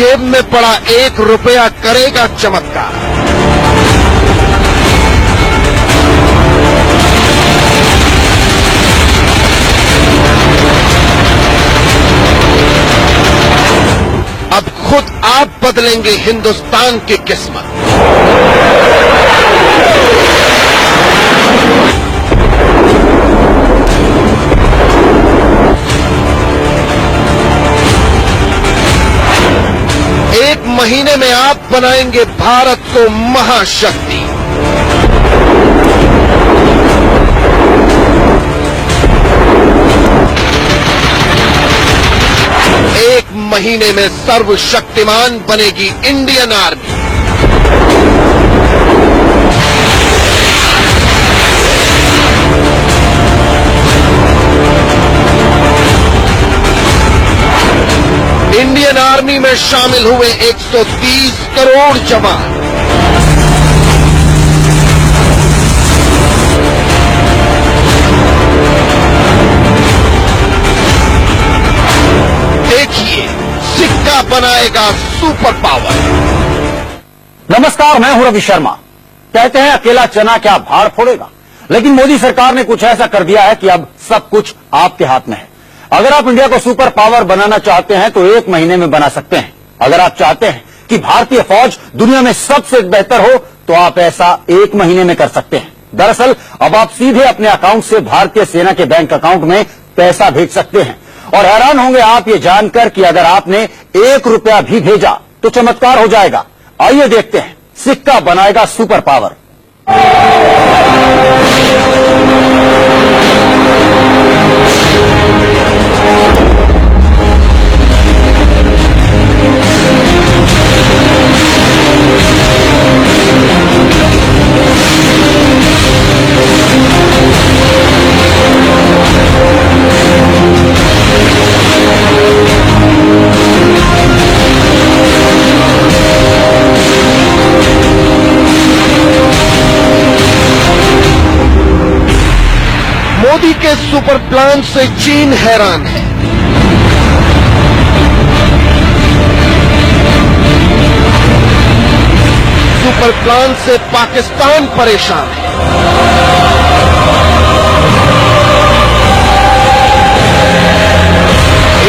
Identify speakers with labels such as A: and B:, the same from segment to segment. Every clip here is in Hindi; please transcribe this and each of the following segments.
A: जेब में पड़ा 1 रुपया करेगा चमत्कार। अब खुद आप बदलेंगे हिंदुस्तान की किस्मत। एक महीने में आप बनाएंगे भारत को महाशक्ति। एक महीने में सर्वशक्तिमान बनेगी इंडियन आर्मी। इंडियन आर्मी में शामिल हुए 130 करोड़ जवान। देखिए, सिक्का बनाएगा सुपर पावर।
B: नमस्कार, मैं हूं रवि शर्मा। कहते हैं अकेला चना क्या भाड़ फोड़ेगा, लेकिन मोदी सरकार ने कुछ ऐसा कर दिया है कि अब सब कुछ आपके हाथ में है। अगर आप इंडिया को सुपर पावर बनाना चाहते हैं तो 1 महीने में बना सकते हैं। अगर आप चाहते हैं कि भारतीय फौज दुनिया में सबसे बेहतर हो तो आप ऐसा 1 महीने में कर सकते हैं। दरअसल अब आप सीधे अपने अकाउंट से भारतीय सेना के बैंक अकाउंट में पैसा भेज सकते हैं। और हैरान होंगे आप ये जानकर कि अगर आपने 1 रुपया भी भेजा तो चमत्कार हो जाएगा। आइए देखते हैं, सिक्का बनाएगा सुपर पावर।
A: मोदी के सुपर प्लान से चीन हैरान है। सुपर प्लान से पाकिस्तान परेशान है।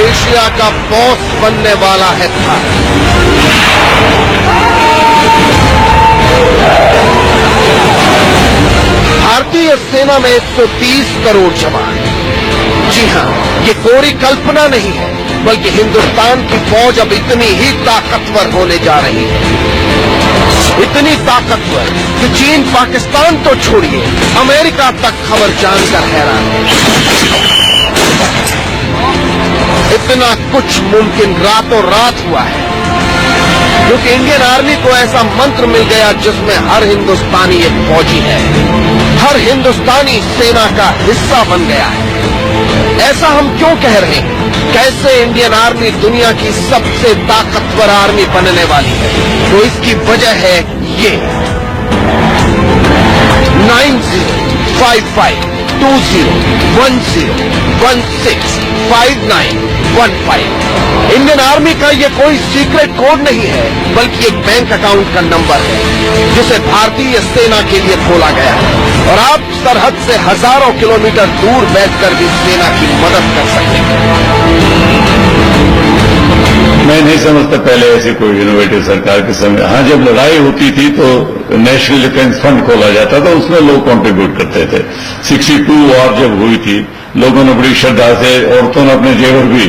A: एशिया का बॉस बनने वाला है भारत। भारतीय सेना में 130 करोड़ जवान। जी हां, ये कोरी कल्पना नहीं है, बल्कि हिंदुस्तान की फौज अब इतनी ही ताकतवर होने जा रही है। इतनी ताकतवर कि चीन पाकिस्तान तो छोड़िए, अमेरिका तक खबर जानकर हैरान है। इतना कुछ मुमकिन रातों रात हुआ है क्योंकि इंडियन आर्मी को ऐसा मंत्र मिल गया जिसमें हर हिंदुस्तानी एक फौजी है, हर हिंदुस्तानी सेना का हिस्सा बन गया है। ऐसा हम क्यों कह रहे हैं? कैसे इंडियन आर्मी दुनिया की सबसे ताकतवर आर्मी बनने वाली है? तो इसकी वजह है ये 905520165915। इंडियन आर्मी का ये कोई सीक्रेट कोड नहीं है, बल्कि एक बैंक अकाउंट का नंबर है जिसे भारतीय सेना के लिए खोला गया है। और आप सरहद से हजारों किलोमीटर दूर बैठकर भी सेना की मदद कर सकते हैं।
C: मैं नहीं समझता पहले ऐसी कोई इनोवेटिव सरकार के समय। हाँ, जब लड़ाई होती थी तो नेशनल डिफेंस फंड खोला जाता था, उसमें लोग कंट्रीब्यूट करते थे। 62 वॉर जब हुई थी, लोगों ने बड़ी श्रद्धा से, औरतों ने अपने जेवर भी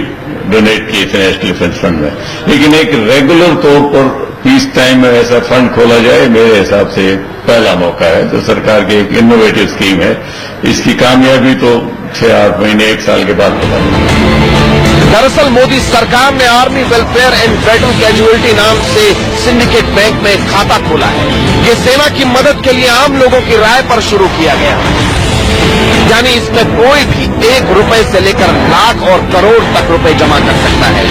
C: डोनेट किए थे नेशनल डिफेंस फंड में। लेकिन एक रेगुलर तौर पर पीस टाइम में ऐसा फंड खोला जाए, मेरे हिसाब से पहला मौका है। तो सरकार की एक इनोवेटिव स्कीम है। इसकी कामयाबी तो 6-8 महीने 1 साल के बाद पता चलेगी।
A: दरअसल मोदी सरकार ने army welfare and battle casualty नाम से सिंडिकेट बैंक में एक खाता खोला है। ये सेना की मदद के लिए आम लोगों की राय पर शुरू किया गया, यानी इसमें कोई भी 1 रुपए से लेकर लाख और करोड़ तक रुपए जमा कर सकता है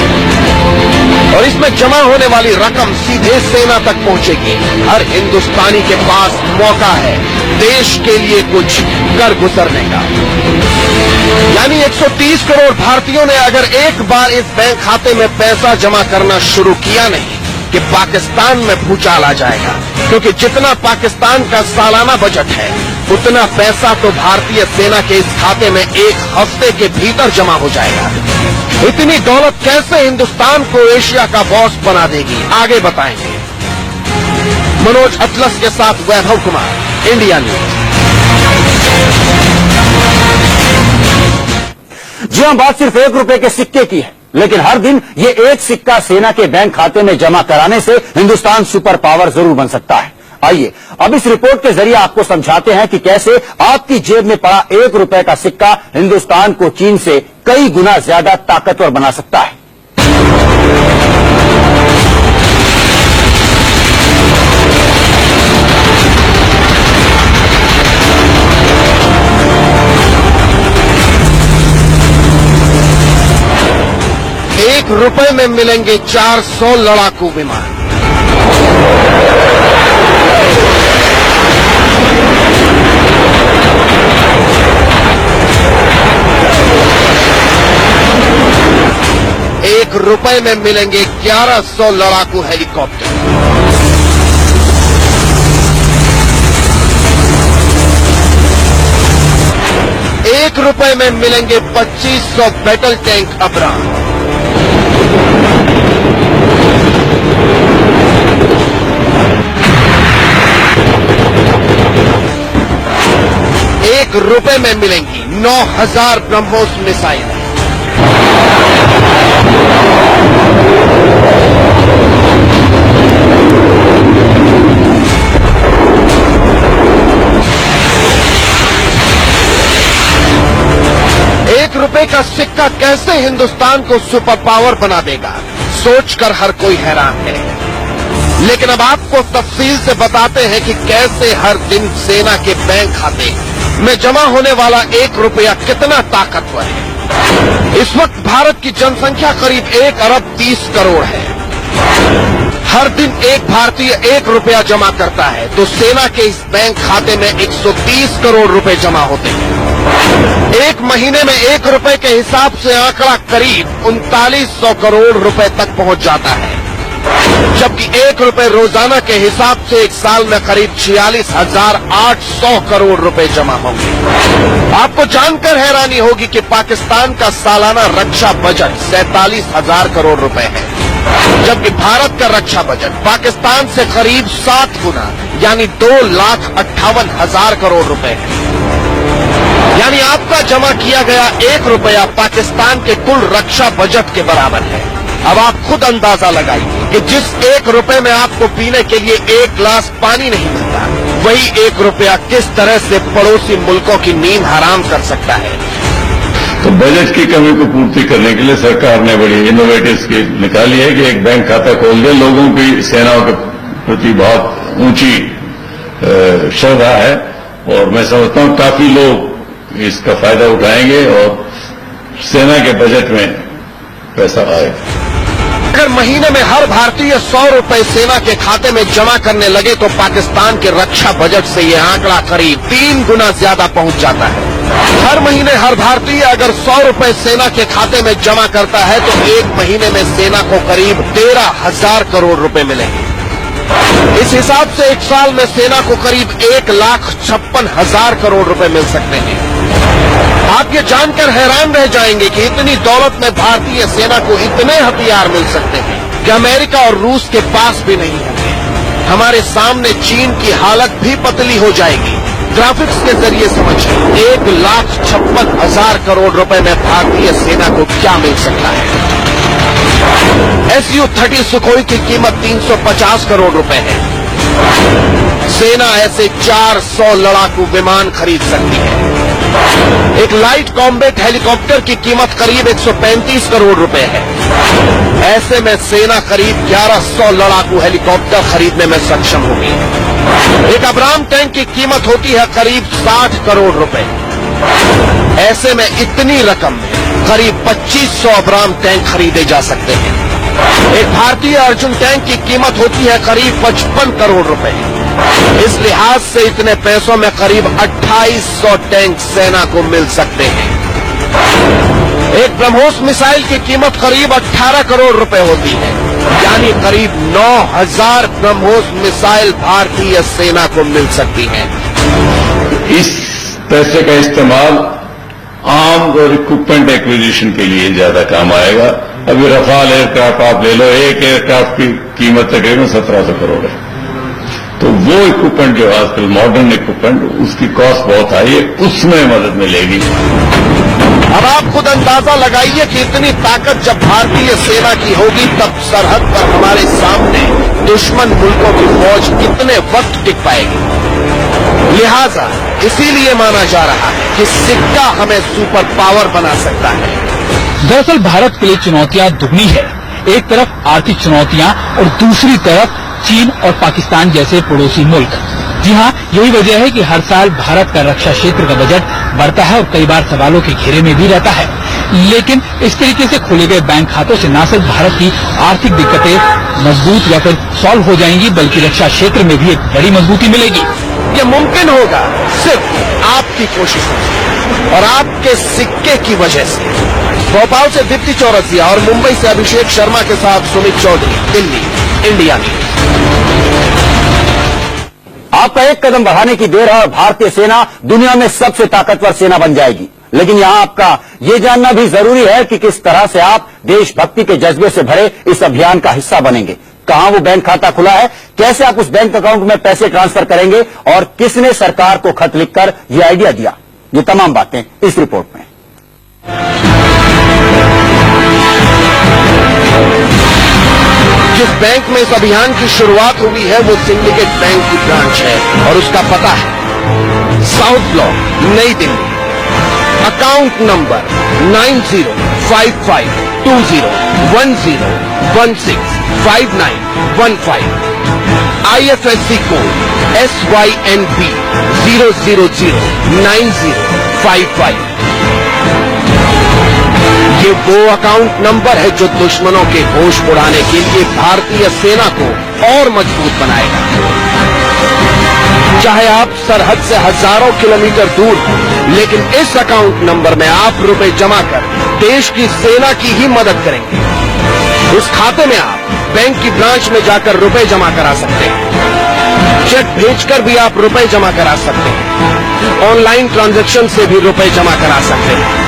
A: और इसमें जमा होने वाली रकम सीधे सेना तक पहुंचेगी। हर हिंदुस्तानी के पास मौका है देश के लिए कुछ कर गुजरने का। यानी 130 करोड़ भारतीयों ने अगर एक बार इस बैंक खाते में पैसा जमा करना शुरू किया नहीं कि पाकिस्तान में भूचाल आ जाएगा, क्योंकि जितना पाकिस्तान का सालाना बजट है उतना पैसा तो भारतीय सेना के इस खाते में एक हफ्ते के भीतर जमा हो जाएगा। इतनी दौलत कैसे हिंदुस्तान को एशिया का बॉस बना देगी, आगे बताएंगे। मनोज अतलस के साथ वैभव कुमार, इंडिया न्यूज।
B: जी हां, बात सिर्फ 1 रुपए के सिक्के की है, लेकिन हर दिन ये एक सिक्का सेना के बैंक खाते में जमा कराने से हिंदुस्तान सुपर पावर जरूर बन सकता है। आइए अब इस रिपोर्ट के जरिए आपको समझाते हैं कि कैसे आपकी जेब में पड़ा 1 रुपए का सिक्का हिंदुस्तान को चीन से कई गुना ज्यादा ताकतवर बना सकता है।
A: ₹1 में मिलेंगे 400 लड़ाकू विमान। ₹1 में मिलेंगे 1100 लड़ाकू हेलीकॉप्टर। ₹1 में मिलेंगे 2500 बैटल टैंक अब्राम। ₹1 में मिलेंगी 9000 ब्रह्मोस मिसाइल। ₹1 का सिक्का कैसे हिंदुस्तान को सुपर पावर बना देगा, सोचकर हर कोई हैरान है। लेकिन अब आपको तफसील से बताते हैं कि कैसे हर दिन सेना के बैंक खाते में जमा होने वाला ₹1 कितना ताकतवर है। इस वक्त भारत की जनसंख्या करीब 1 अरब 30 करोड़ है। हर दिन एक भारतीय ₹1 जमा करता है तो सेना के इस बैंक खाते में 130 करोड़ रुपए जमा होते हैं। एक महीने में ₹1 के हिसाब से आंकड़ा करीब 3900 करोड़ रुपए तक पहुंच जाता है, जबकि ₹1 रोजाना के हिसाब से एक साल में करीब 46,800 करोड़ रुपए जमा होंगे। आपको जानकर हैरानी होगी कि पाकिस्तान का सालाना रक्षा बजट 47,000 करोड़ रुपए है, जबकि भारत का रक्षा बजट पाकिस्तान से करीब 7 गुना यानी 2,58,000 करोड़ रुपए है। यानी आपका जमा किया गया ₹1 पाकिस्तान के कुल रक्षा बजट के बराबर है। अब आप खुद अंदाजा लगाइए कि जिस ₹1 में आपको पीने के लिए 1 गिलास पानी नहीं मिलता, वही ₹1 किस तरह से पड़ोसी मुल्कों की नींद हराम कर सकता है।
C: तो बजट की कमी को पूर्ति करने के लिए सरकार ने बड़ी इनोवेटिव स्कीम निकाली है कि एक बैंक खाता खोल दे। लोगों की सेनाओं के प्रति बहुत ऊंची श्रद्धा है और मैं समझता हूं काफी लोग इसका फायदा उठाएंगे और सेना के बजट में पैसा आएगा।
A: अगर महीने में हर भारतीय ₹100 सेना के खाते में जमा करने लगे तो पाकिस्तान के रक्षा बजट से यह आंकड़ा करीब 3 गुना ज्यादा पहुंच जाता है। हर महीने हर भारतीय अगर ₹100 सेना के खाते में जमा करता है तो एक महीने में सेना को करीब 13,000 करोड़ रुपए मिलेंगे। इस हिसाब से एक साल में सेना को करीब 1,56,000 करोड़ रुपए मिल सकते हैं। आप ये जानकर हैरान रह जाएंगे कि इतनी दौलत में भारतीय सेना को इतने हथियार मिल सकते हैं कि अमेरिका और रूस के पास भी नहीं होंगे। हमारे सामने चीन की हालत भी पतली हो जाएगी। ग्राफिक्स के जरिए समझिए 1,56,000 करोड़ रुपए में भारतीय सेना को क्या मिल सकता है। Su-30 सुखोई की कीमत 350 करोड़ रुपए है। सेना ऐसे 400 लड़ाकू विमान खरीद सकती है। एक लाइट कॉम्बैट हेलीकॉप्टर की कीमत करीब 135 करोड़ रुपए है। ऐसे में सेना करीब 1100 लड़ाकू हेलीकॉप्टर खरीदने में सक्षम होगी। एक अब्राम टैंक की कीमत होती है करीब 60 करोड़ रुपए। ऐसे में इतनी रकम में करीब 2500 अब्राम टैंक खरीदे जा सकते हैं। एक भारतीय अर्जुन टैंक की कीमत होती है करीब 55 करोड़ रुपए। इस लिहाज से इतने पैसों में करीब 2800 टैंक सेना को मिल सकते हैं। एक ब्रह्मोस मिसाइल की कीमत करीब 18 करोड़ रुपए होती है, यानी करीब 9000 ब्रह्मोस मिसाइल भारतीय सेना को मिल सकती है।
C: इस पैसे का इस्तेमाल आर्म्स और इक्विपमेंट एक्विजिशन के लिए ज्यादा काम आएगा। अभी रफाल एयरक्राफ्ट आप ले लो, एक एयरक्राफ्ट की कीमत तकरीबन 1700 करोड़ है। तो वो इक्विपमेंट जो आजकल मॉडर्न इक्विपमेंट, उसकी कॉस्ट बहुत हाई है, उसमें मदद मिलेगी।
A: अब आप खुद अंदाजा लगाइए कि इतनी ताकत जब भारतीय सेना की होगी, तब सरहद पर हमारे सामने दुश्मन मुल्कों की फौज कितने वक्त टिक पाएगी। लिहाजा इसीलिए माना जा रहा है कि सिक्का हमें सुपर पावर बना सकता है।
D: दरअसल भारत के लिए चुनौतियां दुगनी है। एक तरफ आर्थिक चुनौतियां और दूसरी तरफ चीन और पाकिस्तान जैसे पड़ोसी मुल्क। जी हाँ, यही वजह है कि हर साल भारत का रक्षा क्षेत्र का बजट बढ़ता है और कई बार सवालों के घेरे में भी रहता है। लेकिन इस तरीके से खोले गए बैंक खातों से न सिर्फ भारत की आर्थिक दिक्कतें मजबूत या फिर सॉल्व हो जाएंगी, बल्कि रक्षा क्षेत्र में भी एक बड़ी मजबूती मिलेगी।
A: ये मुमकिन होगा सिर्फ आपकी कोशिशों से और आपके सिक्के की वजह से। भोपाल से दीप्ति चौरसिया और मुंबई से अभिषेक शर्मा के साथ सुमित चौधरी, दिल्ली, इंडिया न्यूज।
B: आपका एक कदम बढ़ाने की देर है और भारतीय सेना दुनिया में सबसे ताकतवर सेना बन जाएगी। लेकिन यहां आपका यह जानना भी जरूरी है कि किस तरह से आप देशभक्ति के जज्बे से भरे इस अभियान का हिस्सा बनेंगे। कहां वो बैंक खाता खुला है, कैसे आप उस बैंक अकाउंट में पैसे ट्रांसफर करेंगे और किसने सरकार को खत लिखकर यह आइडिया दिया, ये तमाम बातें इस रिपोर्ट में।
A: जिस बैंक में इस अभियान की शुरुआत हुई है वो सिंडिकेट बैंक की ब्रांच है और उसका पता है साउथ ब्लॉक, नई Delhi. Account number 90552010165915। IFSC code SYNB 0009055। ये वो अकाउंट नंबर है जो दुश्मनों के होश उड़ाने के लिए भारतीय सेना को और मजबूत बनाएगा। चाहे आप सरहद से हजारों किलोमीटर दूर हो, लेकिन इस अकाउंट नंबर में आप रुपए जमा कर देश की सेना की ही मदद करेंगे। उस खाते में आप बैंक की ब्रांच में जाकर रुपए जमा करा सकते हैं, चेक भेजकर भी आप रुपए जमा करा सकते हैं, ऑनलाइन ट्रांजैक्शन से भी रुपए जमा करा सकते हैं।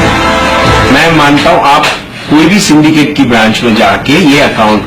E: मैं मानता हूं आप कोई भी सिंडिकेट की ब्रांच में जाके ये अकाउंट